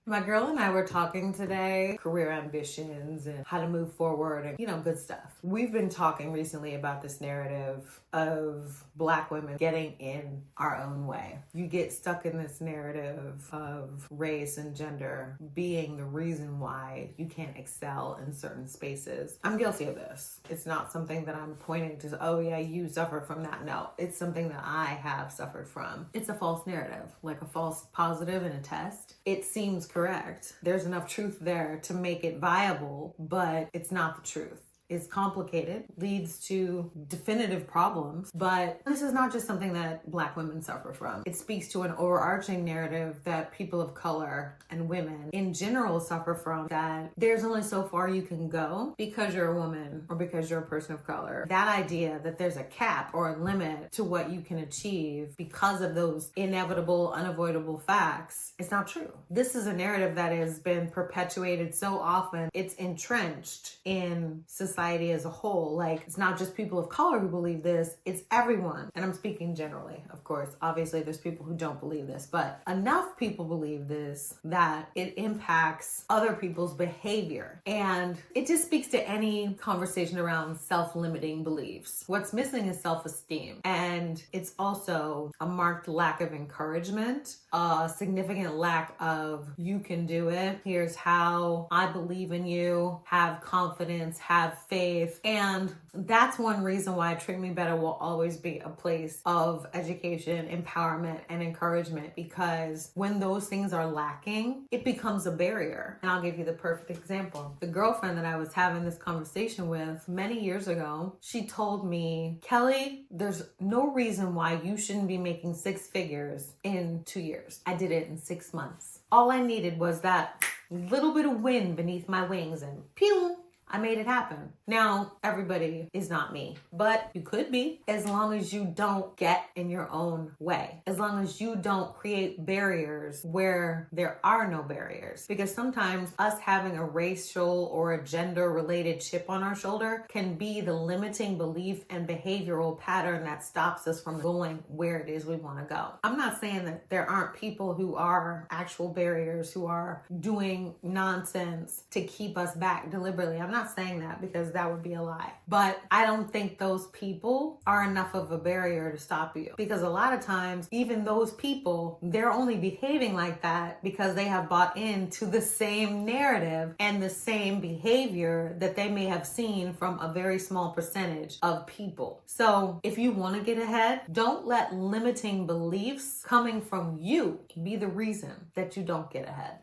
My girl and I were talking today, career ambitions and how to move forward and, good stuff. We've been talking recently about this narrative of Black women getting in our own way. You get stuck in this narrative of race and gender being the reason why you can't excel in certain spaces. I'm guilty of this. It's not something that I'm pointing to, oh yeah, you suffer from that. No, it's something that I have suffered from. It's a false narrative, like a false positive in a test. It seems correct. There's enough truth there to make it viable, but it's not the truth. It's complicated, leads to definitive problems, but this is not just something that Black women suffer from. It speaks to an overarching narrative that people of color and women in general suffer from, that there's only so far you can go because you're a woman or because you're a person of color. That idea that there's a cap or a limit to what you can achieve because of those inevitable, unavoidable facts, it's not true. This is a narrative that has been perpetuated so often, it's entrenched in society as a whole. Like, it's not just people of color who believe this, it's everyone. And I'm speaking generally, of course. Obviously, there's people who don't believe this, but enough people believe this that it impacts other people's behavior. And it just speaks to any conversation around self-limiting beliefs. What's missing is self-esteem. And it's also a marked lack of encouragement, a significant lack of, you can do it, here's how, I believe in you, have confidence, have faith. And that's one reason why Treatmebetta will always be a place of education, empowerment, and encouragement, because when those things are lacking, it becomes a barrier. And I'll give you the perfect example. The girlfriend that I was having this conversation with many years ago, she told me, Kellye, there's no reason why you shouldn't be making 6 figures in 2 years. I did it in 6 months. All I needed was that little bit of wind beneath my wings and pew, I made it happen. Now, everybody is not me, but you could be, as long as you don't get in your own way, as long as you don't create barriers where there are no barriers. Because sometimes us having a racial or a gender related chip on our shoulder can be the limiting belief and behavioral pattern that stops us from going where it is we want to go. I'm not saying that there aren't people who are actual barriers, who are doing nonsense to keep us back deliberately. I'm not saying that, because that would be a lie. But I don't think those people are enough of a barrier to stop you. Because a lot of times, even those people, they're only behaving like that because they have bought into the same narrative and the same behavior that they may have seen from a very small percentage of people. So if you want to get ahead, don't let limiting beliefs coming from you be the reason that you don't get ahead.